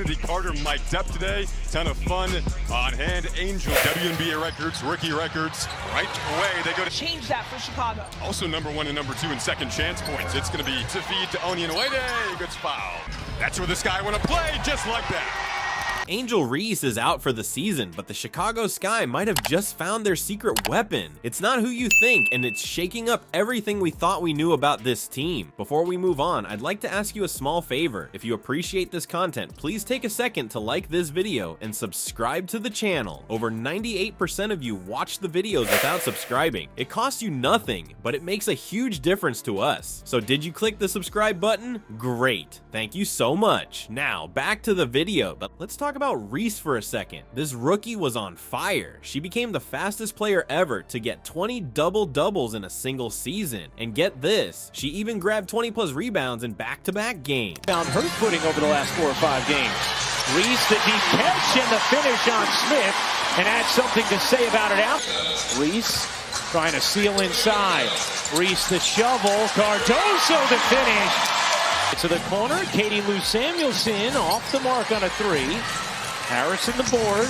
Kennedy Carter mic'd up today. Ton of fun on hand. Angel, WNBA records, rookie records. Right away, they go to change that for Chicago. Also #1 and #2 in second chance points. It's going to be to feed to Onyenwere. Good foul. That's where this guy want to play, just like that. Angel Reese is out for the season, but the Chicago Sky might have just found their secret weapon. It's not who you think, and it's shaking up everything we thought we knew about this team. Before we move on, I'd like to ask you a small favor. If you appreciate this content, please take a second to like this video and subscribe to the channel. Over 98% of you watch the videos without subscribing. It costs you nothing, but it makes a huge difference to us. So did you click the subscribe button? Great. Thank you so much. Now, back to the video, but let's talk about Reese for a second. This rookie was on fire. She became the fastest player ever to get 20 double-doubles in a single season. And get this, she even grabbed 20+ rebounds in back-to-back games. Found her footing over the last 4 or 5 games. Reese, the deep catch and the finish on Smith, and had something to say about it out. Reese trying to seal inside. Reese the shovel, Cardoso the finish. To the corner, Katie Lou Samuelson off the mark on a 3. Harrison the board.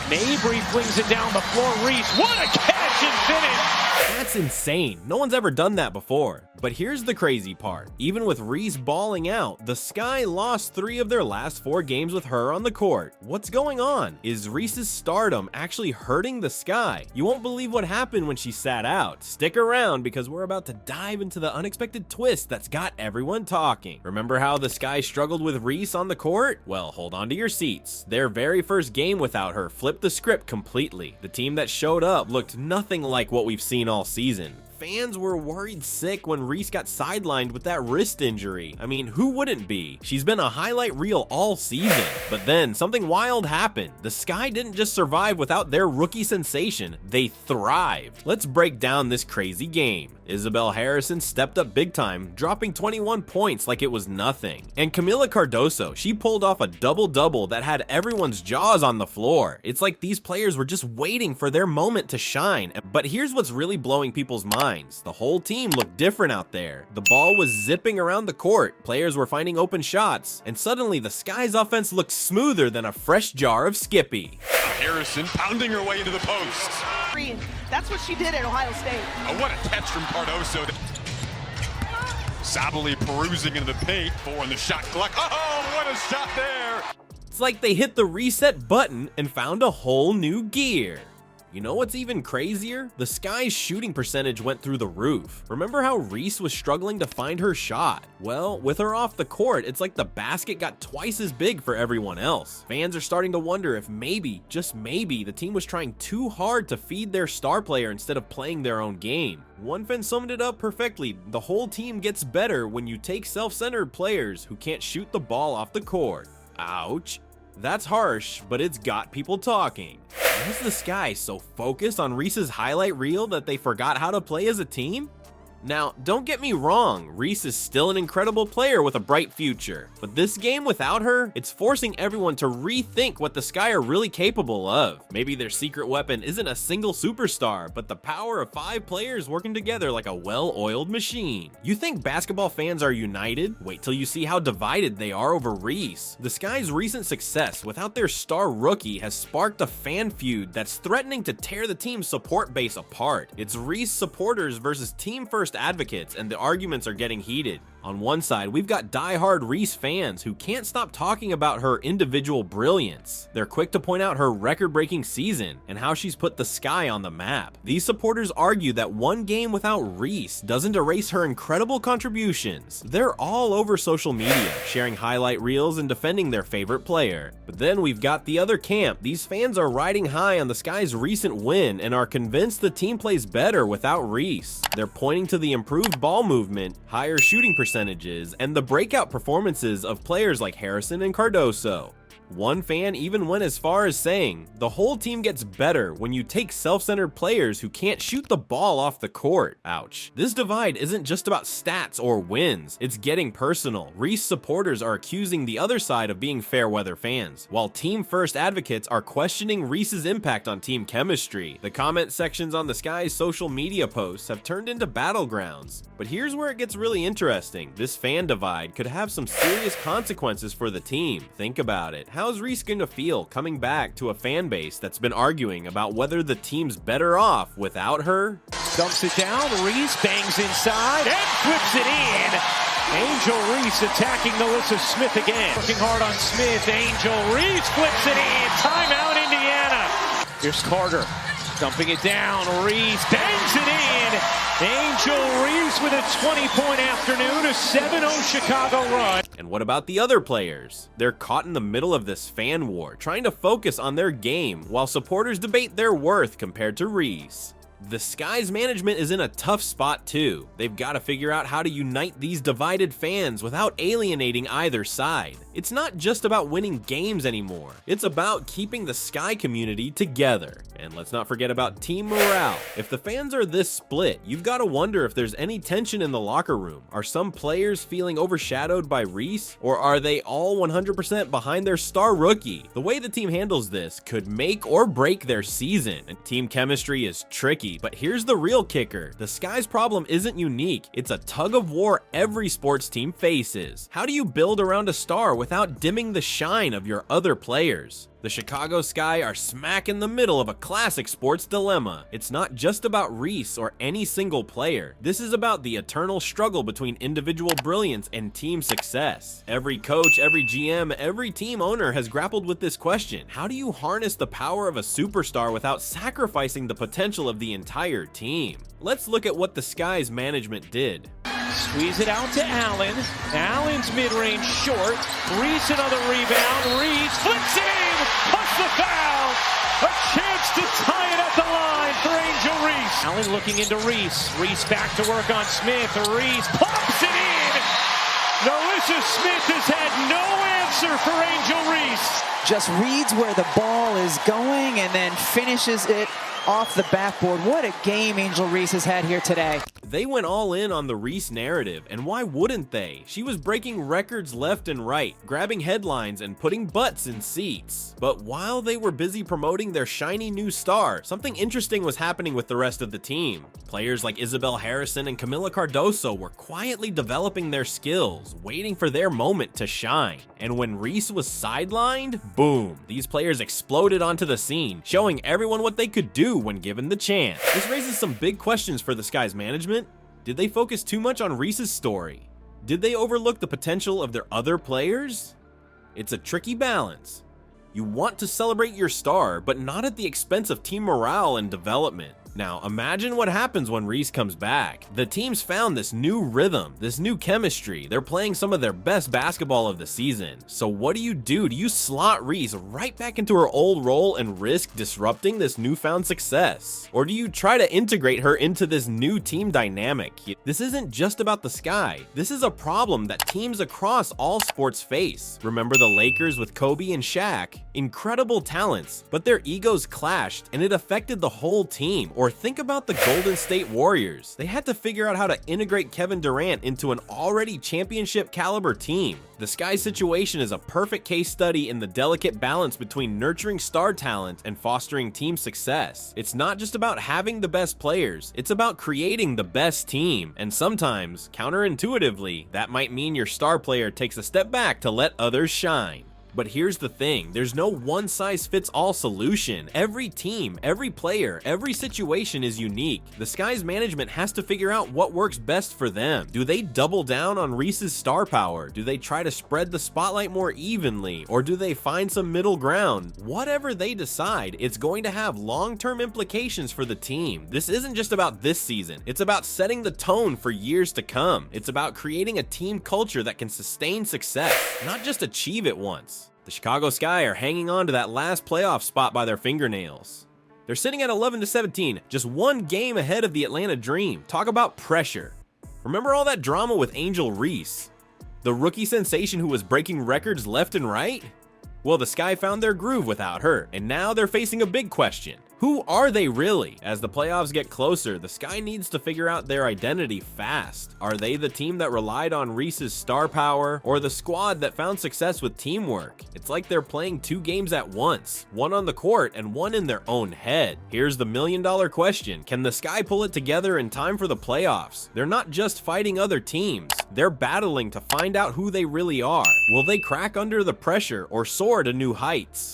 Mabry flings it down the floor. Reese, what a catch and finish! That's insane. No one's ever done that before. But here's the crazy part. Even with Reese balling out, the Sky lost 3 of their last 4 games with her on the court. What's going on? Is Reese's stardom actually hurting the Sky? You won't believe what happened when she sat out. Stick around because we're about to dive into the unexpected twist that's got everyone talking. Remember how the Sky struggled with Reese on the court? Well, hold on to your seats. Their very first game without her flipped the script completely. The team that showed up looked nothing like what we've seen all season. Fans were worried sick when Reese got sidelined with that wrist injury. I mean, who wouldn't be? She's been a highlight reel all season. But then something wild happened. The Sky didn't just survive without their rookie sensation, they thrived. Let's break down this crazy game. Isabel Harrison stepped up big time, dropping 21 points like it was nothing. And Camila Cardoso, she pulled off a double-double that had everyone's jaws on the floor. It's like these players were just waiting for their moment to shine. But here's what's really blowing people's minds. The whole team looked different out there. The ball was zipping around the court, players were finding open shots, and suddenly the Sky's offense looked smoother than a fresh jar of Skippy. Harrison pounding her way into the post. That's what she did at Ohio State. Oh, what a catch from Cardoso. Sabally perusing into the paint, 4 on the shot clock. Oh, what a shot there. It's like they hit the reset button and found a whole new gear. You know what's even crazier? The Sky's shooting percentage went through the roof. Remember how Reese was struggling to find her shot? Well, with her off the court, it's like the basket got twice as big for everyone else. Fans are starting to wonder if maybe, just maybe, the team was trying too hard to feed their star player instead of playing their own game. One fan summed it up perfectly. The whole team gets better when you take self-centered players who can't shoot the ball off the court. Ouch. That's harsh, but it's got people talking. Was the Sky so focused on Reese's highlight reel that they forgot how to play as a team? Now, don't get me wrong, Reese is still an incredible player with a bright future, but this game without her, it's forcing everyone to rethink what the Sky are really capable of. Maybe their secret weapon isn't a single superstar, but the power of 5 players working together like a well-oiled machine. You think basketball fans are united? Wait till you see how divided they are over Reese. The Sky's recent success without their star rookie has sparked a fan feud that's threatening to tear the team's support base apart. It's Reese supporters versus team first advocates, and the arguments are getting heated. On one side, we've got die-hard Reese fans who can't stop talking about her individual brilliance. They're quick to point out her record-breaking season and how she's put the Sky on the map. These supporters argue that one game without Reese doesn't erase her incredible contributions. They're all over social media, sharing highlight reels and defending their favorite player. But then we've got the other camp. These fans are riding high on the Sky's recent win and are convinced the team plays better without Reese. They're pointing to the improved ball movement, higher shooting percentages, and the breakout performances of players like Harrison and Cardoso. One fan even went as far as saying, the whole team gets better when you take self-centered players who can't shoot the ball off the court. Ouch. This divide isn't just about stats or wins, it's getting personal. Reese supporters are accusing the other side of being fair weather fans, while team first advocates are questioning Reese's impact on team chemistry. The comment sections on the Sky's social media posts have turned into battlegrounds. But here's where it gets really interesting. This fan divide could have some serious consequences for the team. Think about it. how's Reese gonna feel coming back to a fan base that's been arguing about whether the team's better off without her? Dumps it down, Reese bangs inside and flips it in. Angel Reese attacking Melissa Smith again. Working hard on Smith, Angel Reese flips it in. Timeout Indiana. Here's Carter, dumping it down, Reese bangs it in. Angel Reese with a 20-point afternoon, a 7-0 Chicago run. And what about the other players? They're caught in the middle of this fan war, trying to focus on their game while supporters debate their worth compared to Reese. The Sky's management is in a tough spot too. They've got to figure out how to unite these divided fans without alienating either side. It's not just about winning games anymore. It's about keeping the Sky community together. And let's not forget about team morale. If the fans are this split, you've got to wonder if there's any tension in the locker room. Are some players feeling overshadowed by Reese? Or are they all 100% behind their star rookie? The way the team handles this could make or break their season. And team chemistry is tricky, but here's the real kicker. The Sky's problem isn't unique. It's a tug of war every sports team faces. How do you build around a star without dimming the shine of your other players? The Chicago Sky are smack in the middle of a classic sports dilemma. It's not just about Reese or any single player. This is about the eternal struggle between individual brilliance and team success. Every coach, every GM, every team owner has grappled with this question. How do you harness the power of a superstar without sacrificing the potential of the entire team? Let's look at what the Sky's management did. Squeeze it out to Allen. Allen's mid-range short. Reese another rebound. Reese flips it in. Plus the foul. A chance to tie it at the line for Angel Reese. Allen looking into Reese. Reese back to work on Smith. Reese pops it in. Melissa Smith has had no answer for Angel Reese. Just reads where the ball is going and then finishes it off the backboard. What a game Angel Reese has had here today. They went all in on the Reese narrative, and why wouldn't they? She was breaking records left and right, grabbing headlines and putting butts in seats. But while they were busy promoting their shiny new star, something interesting was happening with the rest of the team. Players like Isabel Harrison and Camila Cardoso were quietly developing their skills, waiting for their moment to shine. And when Reese was sidelined, boom, these players exploded onto the scene, showing everyone what they could do when given the chance. This raises some big questions for the Sky's management. Did they focus too much on Reese's story? Did they overlook the potential of their other players? It's a tricky balance. You want to celebrate your star, but not at the expense of team morale and development. Now, imagine what happens when Reese comes back. The team's found this new rhythm, this new chemistry. They're playing some of their best basketball of the season. So what do? Do you slot Reese right back into her old role and risk disrupting this newfound success? Or do you try to integrate her into this new team dynamic? This isn't just about the Sky. This is a problem that teams across all sports face. Remember the Lakers with Kobe and Shaq? Incredible talents, but their egos clashed and it affected the whole team. Or think about the Golden State Warriors. They had to figure out how to integrate Kevin Durant into an already championship caliber team. The Sky situation is a perfect case study in the delicate balance between nurturing star talent and fostering team success. It's not just about having the best players, it's about creating the best team. And sometimes, counterintuitively, that might mean your star player takes a step back to let others shine. But here's the thing, there's no one-size-fits-all solution. Every team, every player, every situation is unique. The Sky's management has to figure out what works best for them. Do they double down on Reese's star power? Do they try to spread the spotlight more evenly? Or do they find some middle ground? Whatever they decide, it's going to have long-term implications for the team. This isn't just about this season. It's about setting the tone for years to come. It's about creating a team culture that can sustain success, not just achieve it once. The Chicago Sky are hanging on to that last playoff spot by their fingernails. They're sitting at 11-17, just one game ahead of the Atlanta Dream. Talk about pressure. Remember all that drama with Angel Reese? The rookie sensation who was breaking records left and right? Well, the Sky found their groove without her, and now they're facing a big question. Who are they really? As the playoffs get closer, the Sky needs to figure out their identity fast. Are they the team that relied on Reese's star power, or the squad that found success with teamwork? It's like they're playing two games at once, one on the court and one in their own head. Here's the million-dollar question: can the Sky pull it together in time for the playoffs? They're not just fighting other teams, they're battling to find out who they really are. Will they crack under the pressure or soar to new heights?